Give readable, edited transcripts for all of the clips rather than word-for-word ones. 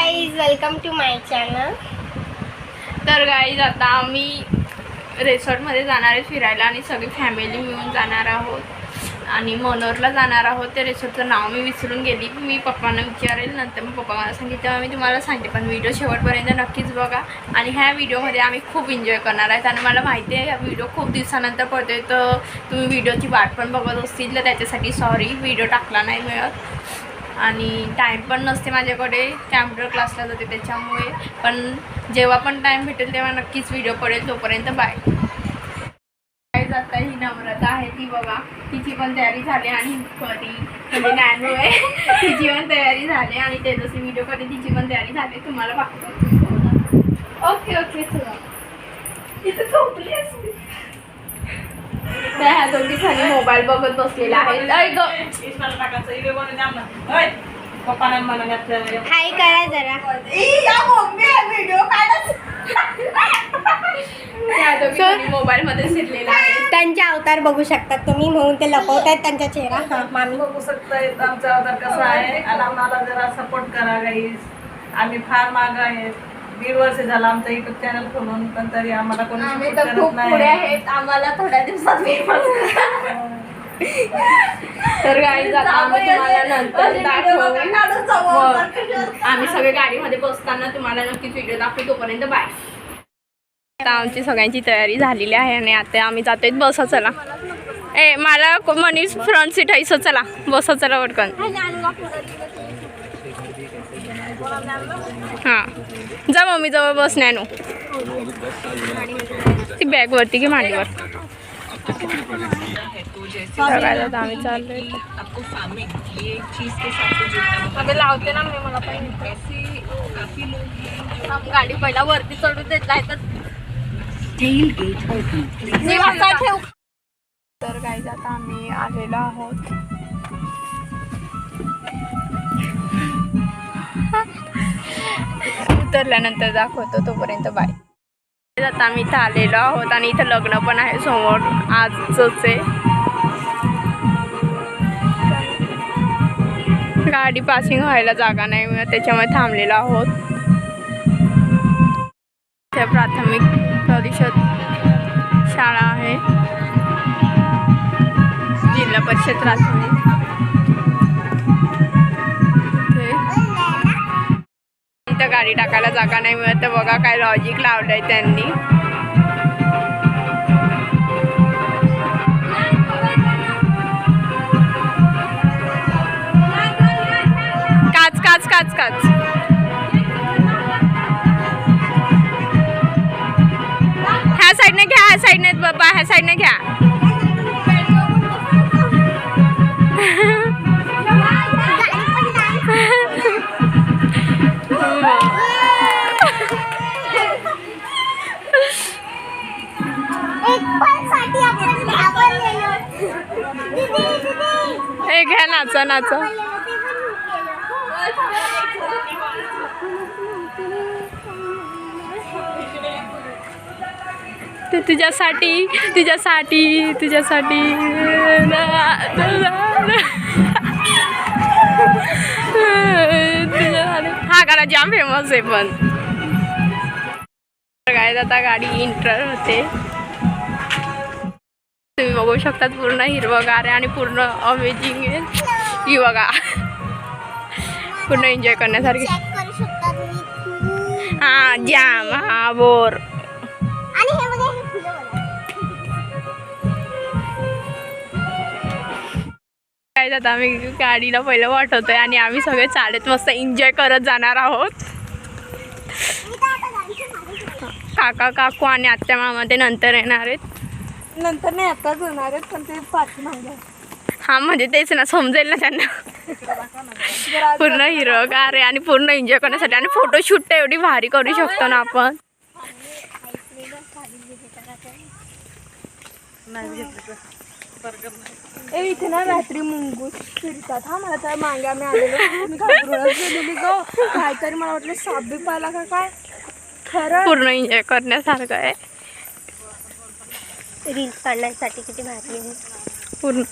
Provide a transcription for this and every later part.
Guys, welcome to my channel. तर guys आता आम्ही रिसॉर्टमध्ये जाणार आहे फिरायला आणि सगळी फॅमिली मिळून जाणार आहोत आणि मनोरला जाणार आहोत. त्या रिसॉर्टचं नाव मी विसरून गेली. मी पप्पांना विचारेल, नंतर मी पप्पा मला सांगितलं मी तुम्हाला सांगते. पण व्हिडिओ शेवटपर्यंत नक्कीच बघा आणि ह्या व्हिडिओमध्ये आम्ही खूप एन्जॉय करणार आहेत. आणि मला माहिती आहे हा व्हिडिओ खूप दिवसानंतर पडतोय, तर तुम्ही व्हिडिओची वाट पण बघत असतील, तर त्याच्यासाठी सॉरी, व्हिडिओ टाकला नाही मिळत आणि टाईम पण नसते माझ्याकडे, कॅम्प्युटर क्लासला जाते त्याच्यामुळे. पण जेव्हा पण टाईम भेटेल तेव्हा नक्कीच व्हिडिओ पडेल. तोपर्यंत बाय. काय जाता ही नम्रता आहे ती बघा, तिची पण तयारी झाली आणि कधी म्हणजे नॅनो आहे तिची पण तयारी झाली आणि ते जशी व्हिडिओ कधी तिची पण तयारी झाली तुम्हाला बघतो. ओके ओके चला, इथं झोपली असते त्या ह्या दोघी खाली मोबाईल बघत बसलेला आहे. हाय करा जरा. मोबाईल मध्ये शिरलेला आहे. त्यांचे अवतार बघू शकतात तुम्ही, म्हणून ते लपवत आहेत त्यांचा चेहरा. हा मामी बघू शकताय आमचा अवतार कसा आहे आणि आम्हाला जरा सपोर्ट करा गाईज. आम्ही फार मागं आहे, 1.5 वर्ष झालं आमचं युट्यूब चॅनल खोलून, पण तरी आम्हाला कोणी आम्ही support तर करत खूप नाही. पुढे आहेत, आम्हाला थोड्या दिवसात तर गाईज आता आम्ही तुम्हाला नंतर दाखवू. आम्ही सगळे गाडीमध्ये बसताना तुम्हाला नक्कीच व्हिडिओ दाखवू. तोपर्यंत बाय. आता आमची सगळ्यांची तयारी झालेली आहे आणि आता आम्ही जातोय. बसा चला. मला मनीष फ्रंट सीट आहे, सो चला बसा चला पटकन. हां जा मम्मी जवळ बस. नॅनो ती बॅगवरती की मांडीवर. सगळ्यात आम्ही चाललोय. लावते ना मी, मला पण गाडी पहिला वरती चढून देत आहे तर. तर काय आता आम्ही आलेलो आहोत. उतरल्यानंतर दाखवतो. तोपर्यंत बाय. आता आम्ही इथं आलेलो आहोत आणि इथं लग्न पण आहे समोर आजच आहे. गाडी पासिंग व्हायला जागा नाही मिळत, त्याच्यामुळे थांबलेलो आहोत. त्या प्राथमिक परिषद शाळा आहे, जिल्हा परिषद प्राथमिक. इथं गाडी टाकायला जागा नाही मिळत, तर बघा काय लॉजिक लावलंय त्यांनी. काच काच काच काच. ह्या साईडने घ्या, ह्या साईडने बाबा, ह्या साईडने घ्या. हे घ्या, नाचा नाचा. ते तुझ्यासाठी तुझ्यासाठी तुझ्यासाठी. हा गाणं जाम फेमस आहे. पण काय आता गाडी इंटर होते, तुम्ही बघू शकता. पूर्ण हिरवगार आहे आणि पूर्ण अमेझिंग आहे. ही बघा पूर्ण एन्जॉय करण्यासारखी. हा जाम, हा बोर. काय आता आम्ही गाडीला पहिलं वाटवतोय आणि आम्ही सगळे चालत मस्त एन्जॉय करत जाणार आहोत. काका काकू आणि आत्या मामा ते नंतर येणार आहेत. नंतर नाही, आताच होणार आहेत, पण ते पाठीमागे. हा म्हणजे तेच ना, समजेल ना त्यांना. पूर्ण हिरवगार आहे आणि पूर्ण एन्जॉय करण्यासाठी आणि फोटोशूट तर एवढी भारी करू शकतो ना आपण. इथे ना रात्री मुंगूस फिरतात. हा मला तर मागे आम्ही आलेलो, मी घाबरूनच गेलेली गं. काहीतरी मला वाटलं साप बी पाहिला का काय. खरं पूर्ण एन्जॉय करण्यासारखं आहे. रील्स काढण्यासाठी किती भारी आहे पूर्ण.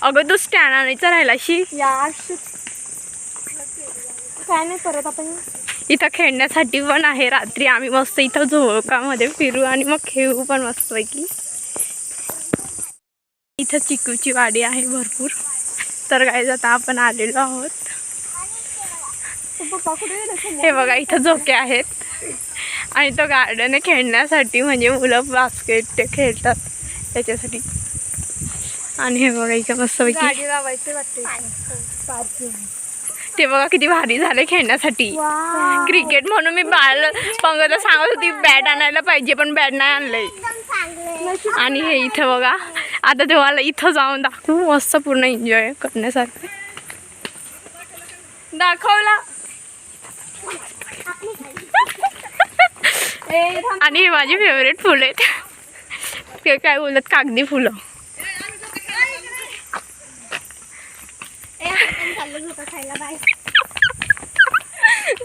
अगं तू स्टँड आणायचं राहिला शी या. काय नाही परत आपण इथं खेळण्यासाठी पण आहे. रात्री आम्ही मस्त इथं झोकामध्ये फिरू आणि मग खेळू पण मस्तपैकी. इथं चिकूची वाडी आहे भरपूर. तर गाईज आता आपण आलेलो आहोत. हे बघा इथं झोके आहेत आणि तो गार्डन आहे खेळण्यासाठी, म्हणजे मुलं बास्केट ते खेळतात त्याच्यासाठी. आणि हे बघा इथं मस्तपैकी गाडी लावायचे वाटते ते बघा किती भारी झाले खेळण्यासाठी. क्रिकेट म्हणून मी पंगतला सांगत होती बॅट आणायला पाहिजे, पण बॅट नाही आणलंय. आणि हे इथं बघा आता तुम्हाला इथं जाऊन दाखवू, मस्त पूर्ण एन्जॉय करण्यासारखं दाखवला. आणि हे माझी फेवरेट फुलं आहेत, ते काय बोलतात कागदी फुलं.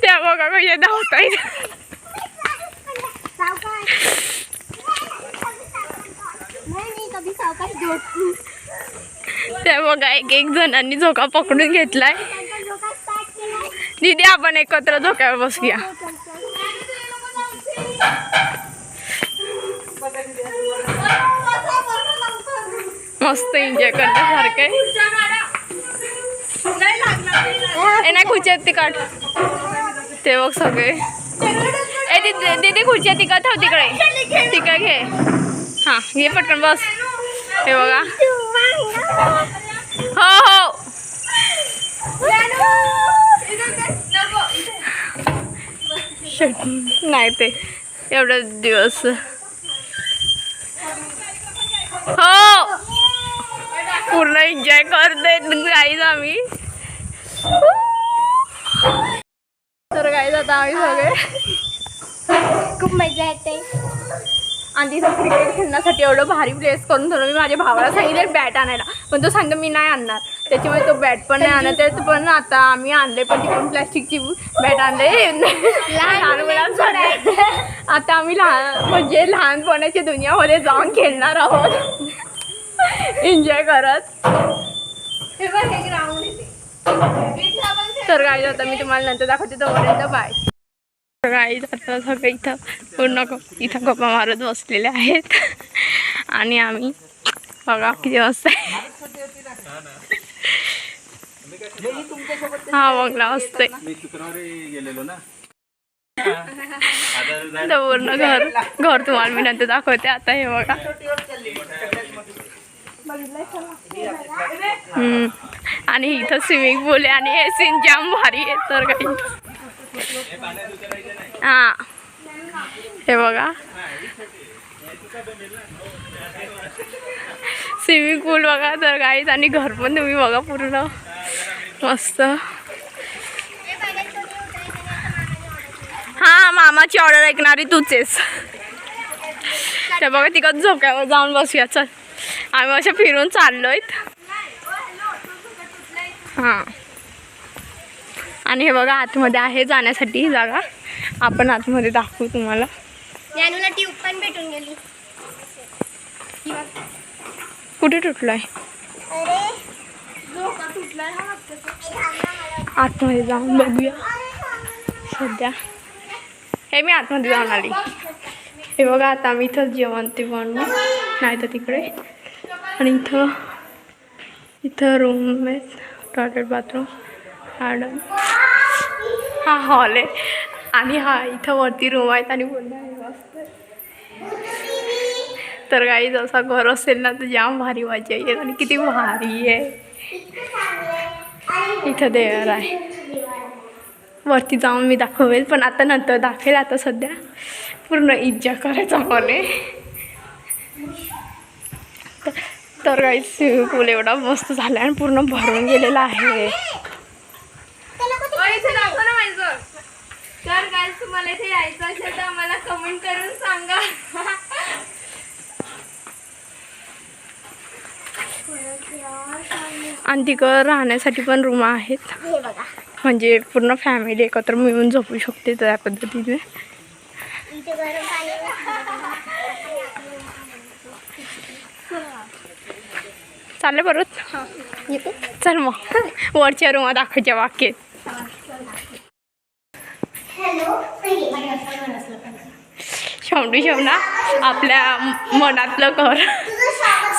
त्या बघा कशा धावतायत. त्या बघा एक जणांनी झोका पकडून घेतलाय. दीदी आपण एकत्र झोक्यावर बसूया. मस्त एन्जॉय करण्यासारखं आहे. नाही खुर्ची आहेत तिकड ते बघ सगळे. दीदी खुर्ची आहे तिकड ठेव तिकडे, तिकडे घे. हां घे पटकन बस. हे बघा हो हो नाही ते एवढं दिवस हो पूर्ण एन्जॉय करते गाईज आम्ही. तर गाईज आता आम्ही सगळे खूप मजा येते. आणि तिथं क्रिकेट खेळण्यासाठी एवढं भारी प्लेस करून ठेवलं. मी माझ्या भावाला सांगितले बॅट आणायला, पण तो सांगतो मी नाही आणणार. त्याच्यामुळे तो बॅट पण नाही आणत आहे. पण आता आम्ही आणले, पण ती पण प्लॅस्टिकची बॅट आणले लहान मुलांसाठी. आता आम्ही म्हणजे लहानपणाच्या दुनियामध्ये जाऊन खेळणार आहोत एन्जॉय करत. तर गाईज आता मी तुम्हाला नंतर दाखवते, तोपर्यंत बाय. गाईज आता सगळं इथं पूर्ण इथं गप्पा मारत बसलेले आहेत. आणि आम्ही बघा किती वाजता हा बंगला असतोय. पूर्ण घर तुम्हाला मी नंतर दाखवते. आता हे बघा आणि इथं स्विमिंग पूल आहे आणि हे सीन जाम भारी आहे. तर काही हां हे बघा स्विमिंग पूल बघा. तर गाईज आणि घर पण तुम्ही बघा पूर्ण मस्त. हां मामाची ऑर्डर ऐकणारी तूच आहेस. ते बघा तिकडं झोक्यावर जाऊन बसूया. चल आम्ही अशा फिरून चाललोय. हां आणि हे बघा आतमध्ये आहे जाण्यासाठी जागा. आपण आतमध्ये दाखवू तुम्हाला. ज्ञानूला ट्यूब पण भेटून गेली. कुठे तुटलाय? आतमध्ये जाऊन बघूया सध्या. हे मी आतमध्ये जाऊन आली. हे बघा आता आम्ही इथं जेवण ते बनवू, नाही तर तिकडे. आणि इथं रूम आहे, टॉयलेट बाथरूम गार्डन. हा हॉल आहे आणि हा इथं वरती रूम आहेत आणि मस्त. तर काही जसा घर असेल ना तर जाम भारी मजा येईल. आणि किती भारी आहे. इथं देवर आहे, वरती जाऊन मी दाखवेल, पण आता नंतर दाखवेल. आता सध्या पूर्ण एन्जॉय करायचा मला. तर काही स्विमिंग पूल एवढा मस्त झाला आणि पूर्ण भरून गेलेला आहे. तर काय तुम्हाला इथे यायचं असेल तर आम्हाला कमेंट करून सांगा. आणि तिकडं राहण्यासाठी पण रूम आहेत, म्हणजे पूर्ण फॅमिली एकत्र मिळून झोपू शकते त्या पद्धतीने. चालले परत चल मग वरच्या रूम दाखवायच्या वाक्यात. शेवटी शेवना आपल्या मनातलं घर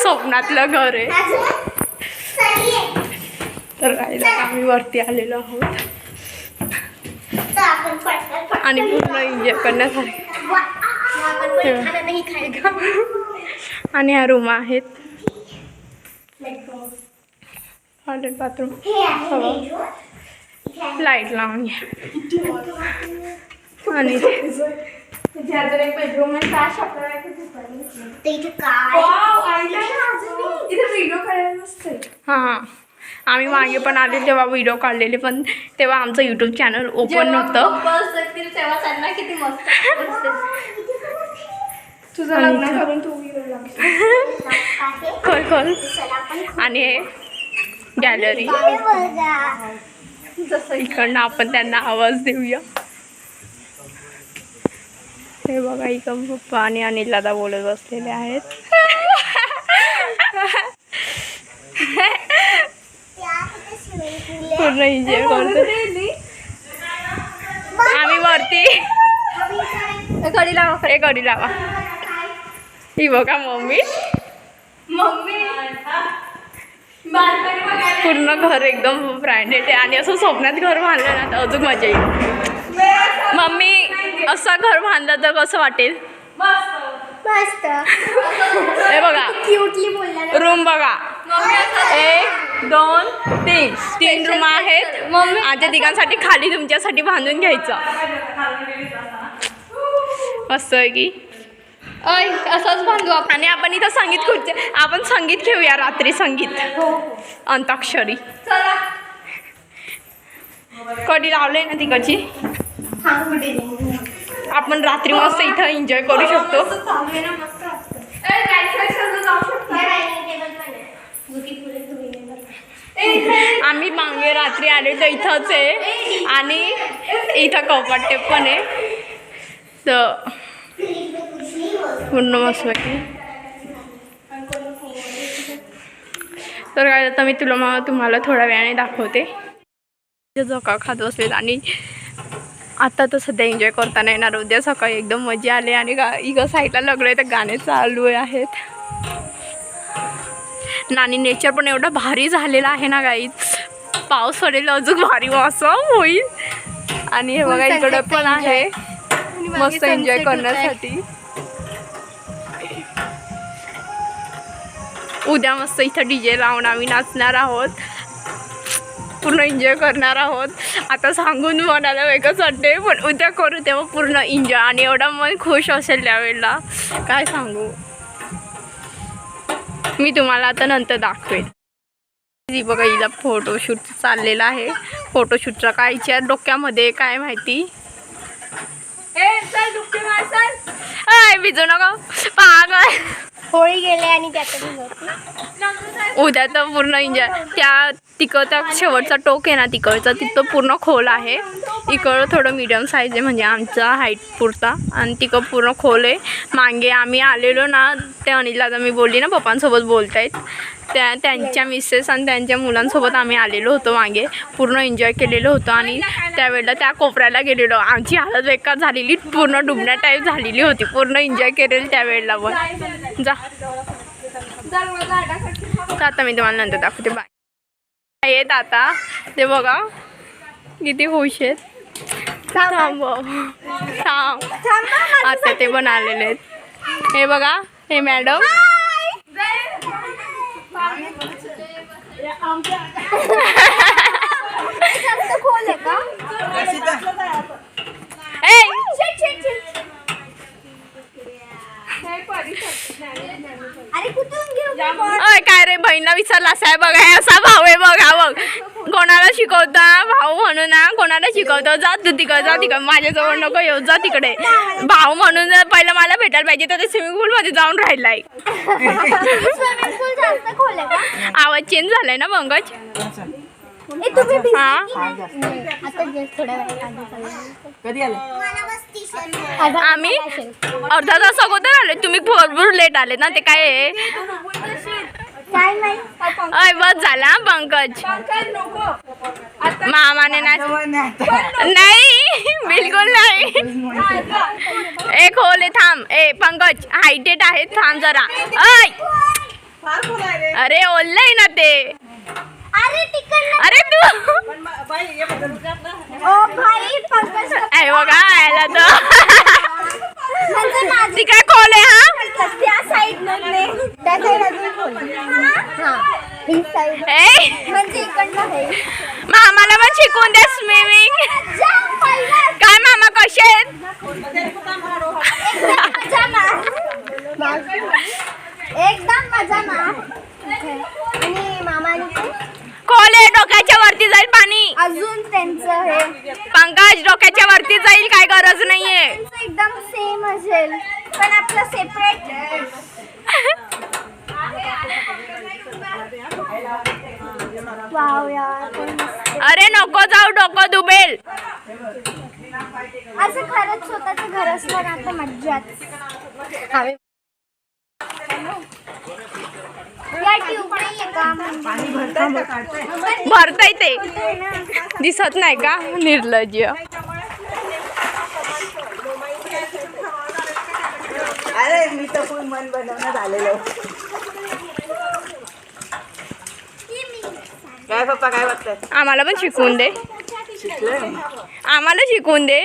स्वप्नातलं घर आहे. तर राहिला आम्ही वरती आलेलो आहोत आणि पूर्ण एन्जॉय करण्यासाठी. आणि ह्या रूम आहेत, टॉयलेट बाथरूम लाईट लावून घ्या. आणि एक बेडरूम आहे. व्हिडिओ करायला नसते. हां आम्ही मागे पण आले तेव्हा व्हिडिओ काढलेले, पण तेव्हा आमचं यूट्यूब चॅनल ओपन नव्हतं. तेव्हा त्यांना किती मस्त तुझं लग्न करून तू खोल खोल. आणि गॅलरी जसं इकडनं आपण त्यांना आवाज देऊया. हे बघा इकडं पप्पा आणि अनिल दादा बोलत बसलेले आहेत. पूर्ण एन्जॉय करतो आम्ही वरती. कडी लावा. हे कडी लावा. ही बघा मम्मी पूर्ण घर एकदम ब्रँडेड आहे. आणि असं स्वप्नात घर बांधलं ना तर अजून मजा येईल. मम्मी असं घर बांधलं तर कसं वाटेल? मस्त. हे बघा रूम बघा, 1 2 3 रूम आहेत. आमच्या तिघांसाठी खाली तुमच्यासाठी बांधून घ्यायचं. मस्त आहे की असंच बांधू आपण. आणि आपण इथं संगीत खुर्ची, आपण संगीत घेऊया रात्री. संगीत अंताक्षरी. कधी लावलंय ना तिकडची. आपण रात्री मस्त इथं एन्जॉय करू शकतो. आम्ही मागे रात्री आले तर इथंच आहे. आणि इथं कपाटे पण आहे. तर पूर्ण मस्त वाटते. तर काय आता मी तुम्हाला थोड्या वेळाने दाखवते. झोका खात बसलेत आणि आता तर सध्या एन्जॉय करता नाही येणार. उद्या सकाळी एकदम मजा आली. आणि इकडं साईडला लागले तर गाणे चालू आहेत. आणि नेचर पण एवढं भारी झालेलं आहे ना गाईज. पाऊस पडेल अजून भारी मौसम होईल. आणि हे बघा इकडं पण आहे मस्त एन्जॉय करण्यासाठी. उद्या मस्त इथं DJ लावून आम्ही नाचणार आहोत, पूर्ण एन्जॉय करणार आहोत. आता सांगून मनाला वेगळंच वाटते, पण उद्या करू तेव्हा पूर्ण एन्जॉय. आणि एवढा मन खुश असेल त्यावेळेला काय सांगू. मी तुम्हाला आता नंतर दाखवेल. ही बघा हिला फोटोशूट चाललेला आहे. फोटोशूटचा कायच्या डोक्यामध्ये काय माहिती. भिजू नका पागल. होळी गेले आणि त्यात उद्या तर पूर्ण एन्जॉय. तिकडचा शेवटचा टोक आहे ना तिकडचा, तिथं पूर्ण खोल आहे. इकडं थोडं मीडियम साईज आहे म्हणजे आमचा हाईट पुरता. आणि तिकडं पूर्ण खोल आहे. मागे आम्ही आलेलो ना ते अनिलला मी बोलली ना पप्पांसोबत बोलतायत, त्यांच्या मिसेस आणि त्यांच्या मुलांसोबत आम्ही आलेलो होतो मागे. पूर्ण एन्जॉय केलेलं होतं. आणि त्यावेळेला त्या कोपऱ्याला गेलेलो. आमची हालत बेकार झालेली, पूर्ण डुबण्या टाईप झालेली होती. पूर्ण एन्जॉय केलेलं त्यावेळेला पण. जा तर आता मी तुम्हाला नंतर दाखवते. बाय. येत आता ते बघा किती खुश आहेत. थांब आता ते पण आलेले आहेत. हे बघा हे मॅडम. खोल आहे का? काय रे बहिणीला विचारलास आहे बघा. असा भाऊ आहे बघा. बघ कोणाला शिकवता भाऊ म्हणून ना, कोणाला शिकवतो जा तू तिकडे, जा तिकडे, माझ्याजवळ नको येऊ, जा तिकडे. भाऊ म्हणून जर पहिलं मला भेटायला पाहिजे तर ते स्विमिंग पूल मध्ये जाऊन राहिलाय. आवाज चेंज झालाय ना पंकज. आम्ही अर्धा तास अगोदर आले. तुम्ही भरपूर लेट आले ना. ते काय आहे बस झाला पंकज. मामाने नाही बिलकुल नाही. एक खोल थांब. ए पंकज हायटेड आहे थांब जरा. ऐ फार खोल आहे रे. अरे ओललंय ना ते. अरे तिकडनं अरे तू पण बाई ये बघ ओ भाई पंकज आहे बघा यायला म्हणजे माझी ती काय खोल आहे हा. त्या साइड मध्ये त्या साइड अजून खोल. हा ही साइड ए म्हणजे इकडनं आहे. मामाला पण शिकवून दे स्विमिंग. जा पहिला काय मामा कसे आहेत. मजा मार. एकदम मजा मार. आणि मामाने खोल आहे डोक्याच्या वरती जाईल पाणी. अजून त्यांचं हे पंकज डोक्याच्या वरती जाईल काय गरज नाहीये. त्यांचं एकदम सेम असेल पण आपलं सेपरेट. वाव यार पण मस्त. अरे नको जाऊ डोकं दुबेल. असं खरंच स्वतःचं घर असलं ना तर मज्जाच. या ट्यूब नाहीये का भरताय ते दिसत नाही का निर्लज्ज. अरे मी तर फुल मन बनवण्यात आलेलो. काय पप्पा काय वाटतं? आम्हाला पण शिकवून दे. आम्हाला शिकवून दे.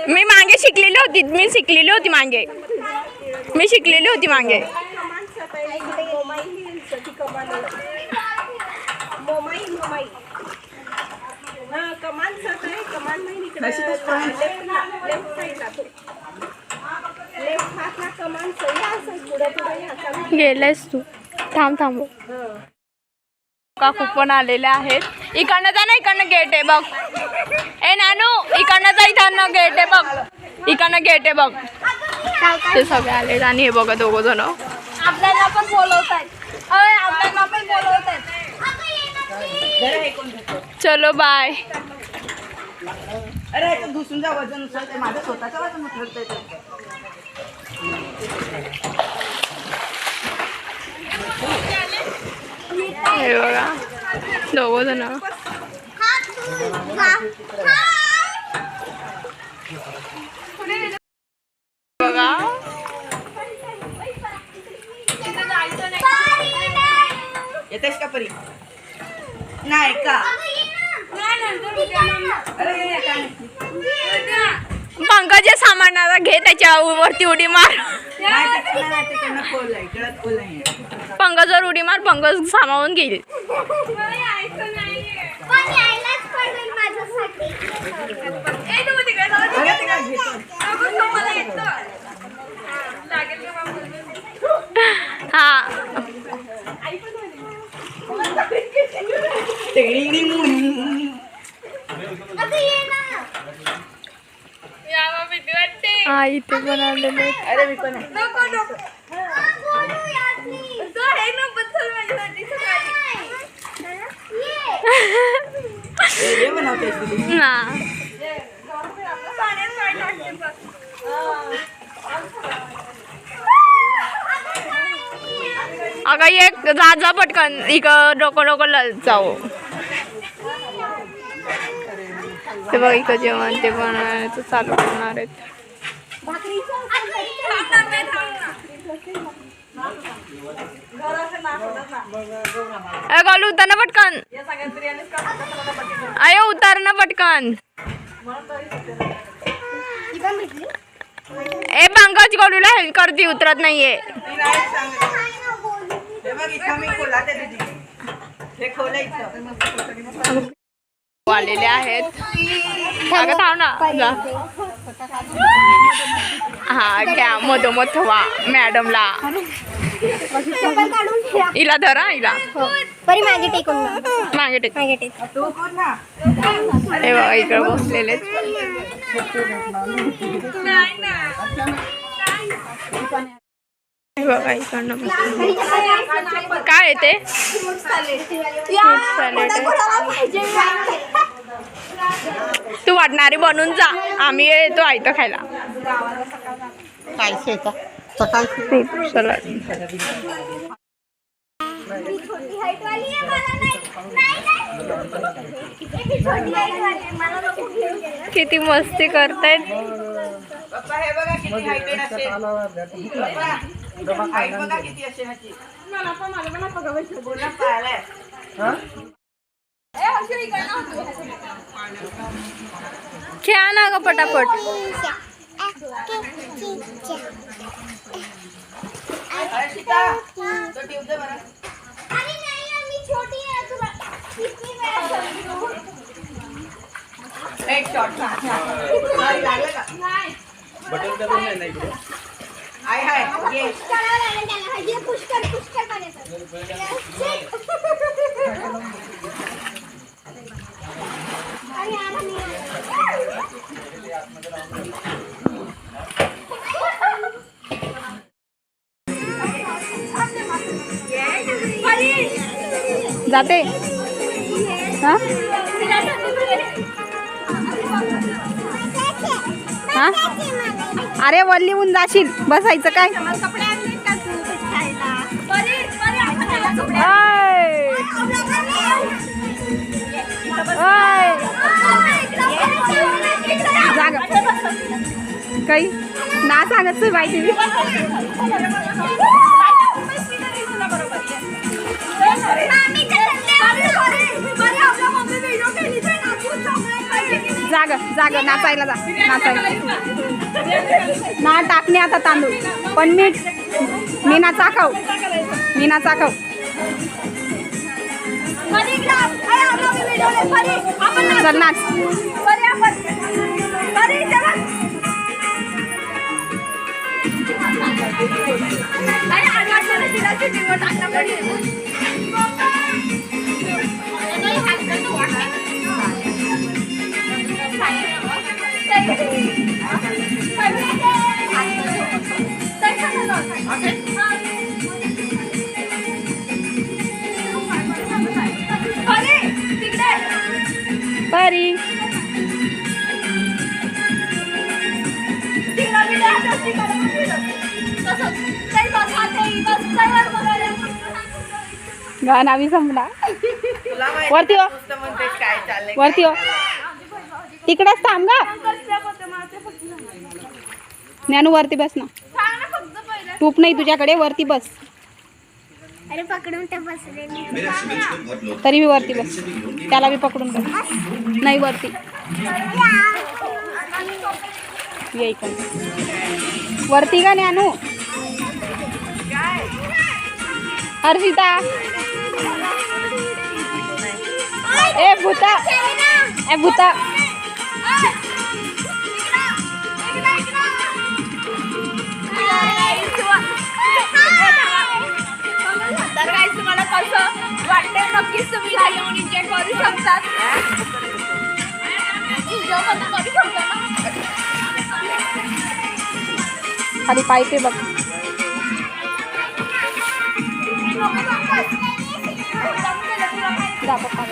मी मागे शिकलेली होती. मी शिकलेली होती मागे. गेलेस तू. थांब काकू पण आलेले आहेत. इकडनं जा ना. इकडनं गेट आहे बघ. ए नानू इकडनं जा. इथं गेट आहे बघ. इकडनं गेट आहे बघ. ते सगळे आले आणि हे बघा दोघं जण आपल्याला पण बोलवतात. आपल्याला पण बोलवतात. चलो बाय. अरे तो दुसऱ्या वजन उचलते माझं स्वतःचं वजन उचलतंय ते. हे बघा दोघं जण बघा. येतेस का परी? नाही का? अरे काय पंकजा सामानाला घे त्याच्या वरती उडी मार. पंकजवर उडी मार. पंकज सामावून घेईल. हा हा इथे पण आलेले. अरे मी पण आहे. हे बनवतेस तुझी? ना अगं एक जा पटकन. इकडं डोकं जाऊ. ते बघ इकडं जेवण ते बनवायचं चालू करणार आहेत. गलू उतार ना पटकन. अय उतार ना पटकन. ए पंकज गोलूला हेल्प करती उतरत नाहीये. आलेले आहेत. अगं थांब ना जा. हा घ्या मधोमध ठेवा मॅडमला. हिला धरा हिला. मागे टेकून मागे टेक. मागे टेक. हे बघा इकडे बसलेले. हे बघा इकडनं काय येते. तू वाटणारी बनून जा. आम्ही येतो आयतं खायला. Fruit salad. छोटी हाईट वाली है मला नाही किती मस्ती करतायत. पप्पा हे बघा किती हायटेड असेल. पप्पा हाईट बघा किती असेल ह्याची. पूर्ण पाहिलंय. खेळा ना ग पटापट. हर्षिता तो ट्यूब दे बरं. एक शॉट लागलं का हाय हाय ये जाते हा हा. अरे वल्ली होऊन जाशील. बसायचं काय. जागा काही ना सांगत माहिती. जाग जाग नाचायला जा. नाचायला ना टाकणे आता तांदूळ पण मीठ. मीना चाकव. मीना चाकव. चल नाच. परी गाणं बी संपला. वरती हो. काय चाललंय वरती हो. तिकडेच थांब ग. ज्ञानू वरती बस ना. टूप नाही तुझ्याकडे. वरती बस. अरे पकडून तर बसले. तरी मी वरती बस. त्याला बी पकडून बस. नाही वरती ये इकडे. वरती का ज्ञानू. हर्षिता. ए भूता. ए भूता. तर काय तुम्हाला कसं वाटतंय नक्कीच तुम्ही येऊन एन्जॉय करू शकतात. करू शकता ना. खाली पाईप आहे बघ. जा पप्पा.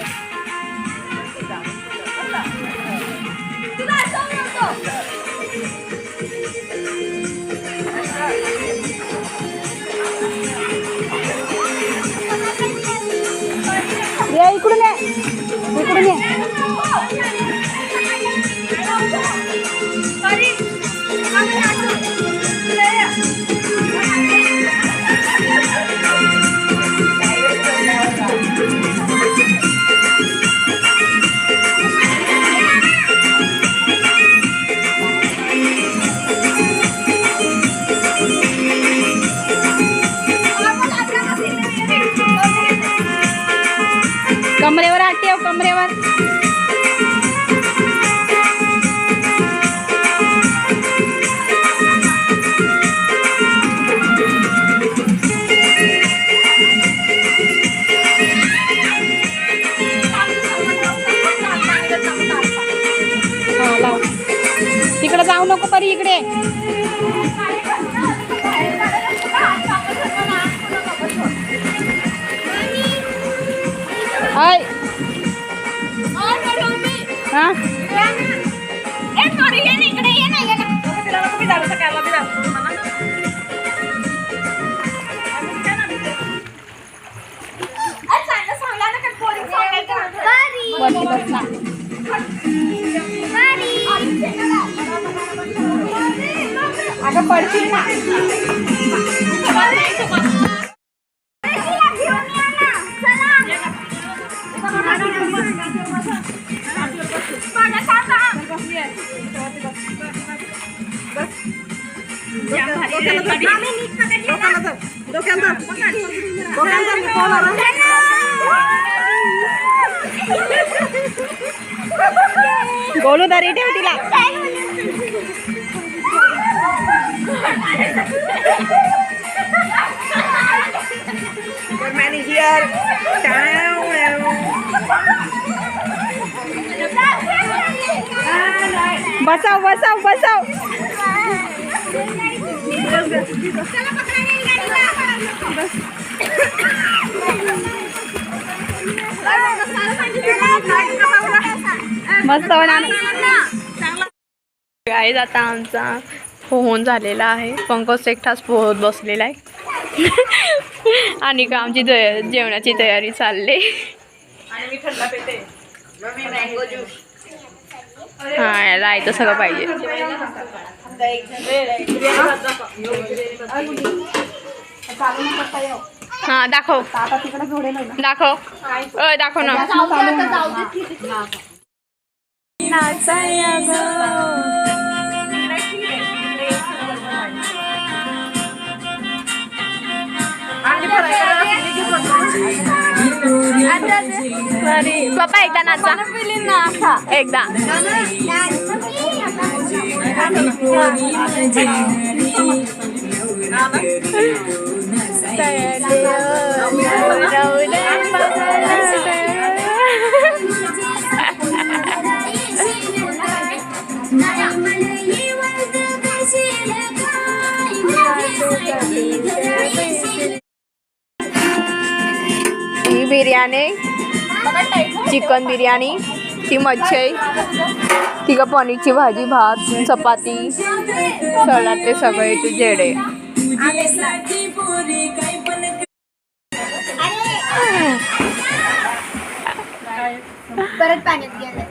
ये इकडून ये. इकडून ये. कमरेवर हात ठेव. कमरेवर. हा लाव. तिकडे जाऊ नको परी. इकडे. हाय. हा वरती बस ना. अगं पडशील ना. गोलू दारी ठेव तिला. बसाव बसाव बसाव. मस्त होणार. गाईज आता आमचा पोहून झालेला आहे. पंकज एकटाच पोहत बसलेला आहे. आणि का आमची जेवणाची तयारी चालली. आणि मी थंड पेते. Mango juice. हा याला आहे सगळं पाहिजे. हा दाखव दाखव. दाखव ना. पप्पा एकदा नाचा. एकदा ही बिर्याणी, चिकन बिर्याणी, ती मच्छी, ती का पनीरची भाजी, भात, चपाती, सलाड, ते सगळे ते जेडे. परत पाण्यात गेलं.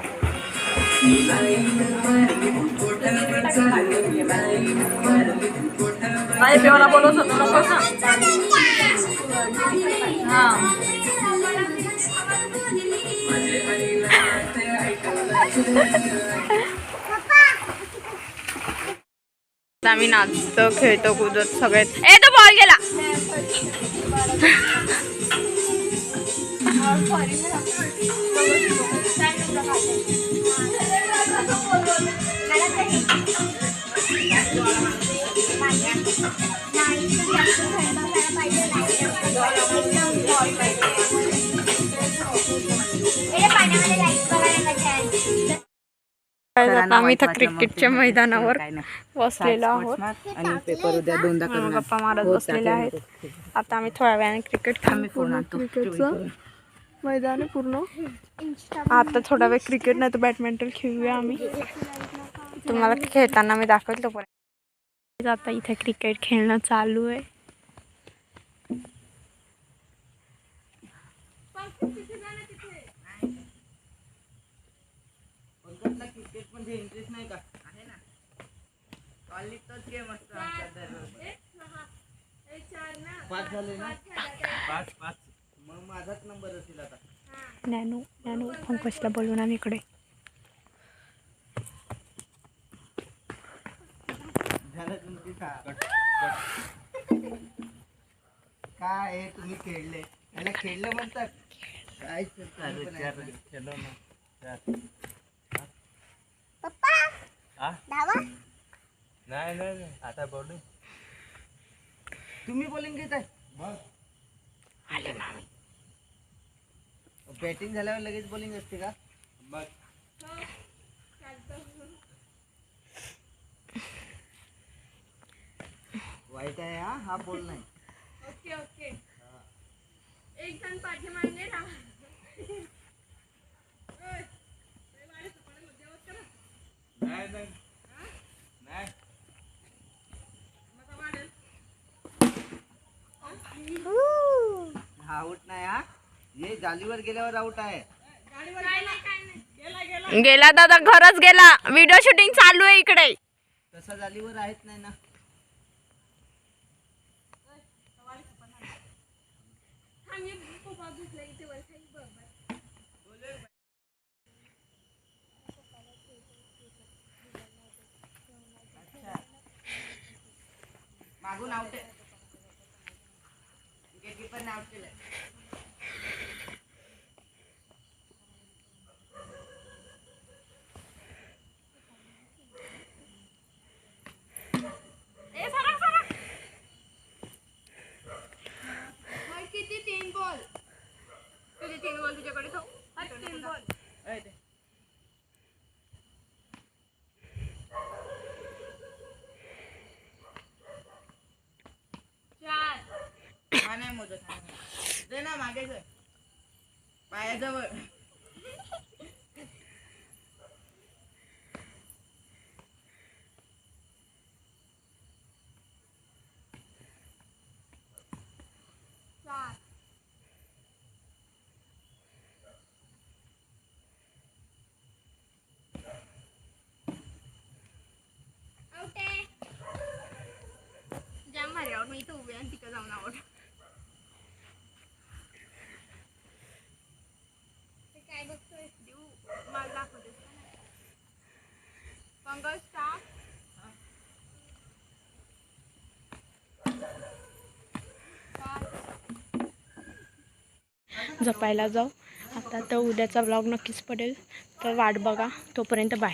नाही पेवाला बोलवत होतो नको ना. आम्ही नाचतो खेळतो कुदत सगळे. ए तो बॉल गेला. आम्ही इथं क्रिकेटच्या मैदानावर बसलेलो आहोत आणि पेपर उद्या दोनदा गप्पा मारत बसलेले आहेत. आता आम्ही थोड्या वेळाने क्रिकेट खेळू. क्रिकेटचं मैदान आहे पूर्ण. आता थोडा वेळ क्रिकेट नाही तर बॅडमिंटन खेळूया आम्ही. तुम्हाला खेळताना मी दाखवलं पण. आता इथे क्रिकेट खेळणं चालू आहे. इंटरेस्ट नाही का? आहे ना. कॉलेजचाच गेम असतो आमचा दररोज. 5 झाले ना. 5 मग माझाच नंबर असेल आता. नॅनो पंकजला बोलवून आम्ही इकडे. झालं तुमची काय आहे तुम्ही खेळले याला खेळलं म्हणतात काय नाही आता बोलू तुम्ही बॉलिंग घेत आहे बॅटिंग झाल्यावर लगेच बॉलिंग असते का बघ वाईट आहे हा बोल नाही ओके ओके एक जण पाठीमागे राहा आउट नाही हा ये जालीवर गेल्यावर आउट आहे गेला दादा, घरच गेला. व्हिडिओ शूटिंग चालू आहे इकडे. तसा झालीवर आहेत नाही ना. मागून आउट आहे. विकेटकीपर ने आउट केलंय. किती 3 बॉल तुझे 3 बॉल तुझ्याकडे ठेव. 3 बॉल हा नाही मोजत. दे ना मागे सर पायाजवळ. जाम भारी आउट. मी इथं उभी आणि तिकडे जाऊन आउट. काय बघतोय देऊ मला दाखवतेस का नाही. पंकज स्टाफ झोपायला जाऊ आता. तर उद्याचा व्लॉग नक्कीच पडेल, तर वाट बघा. तोपर्यंत बाय.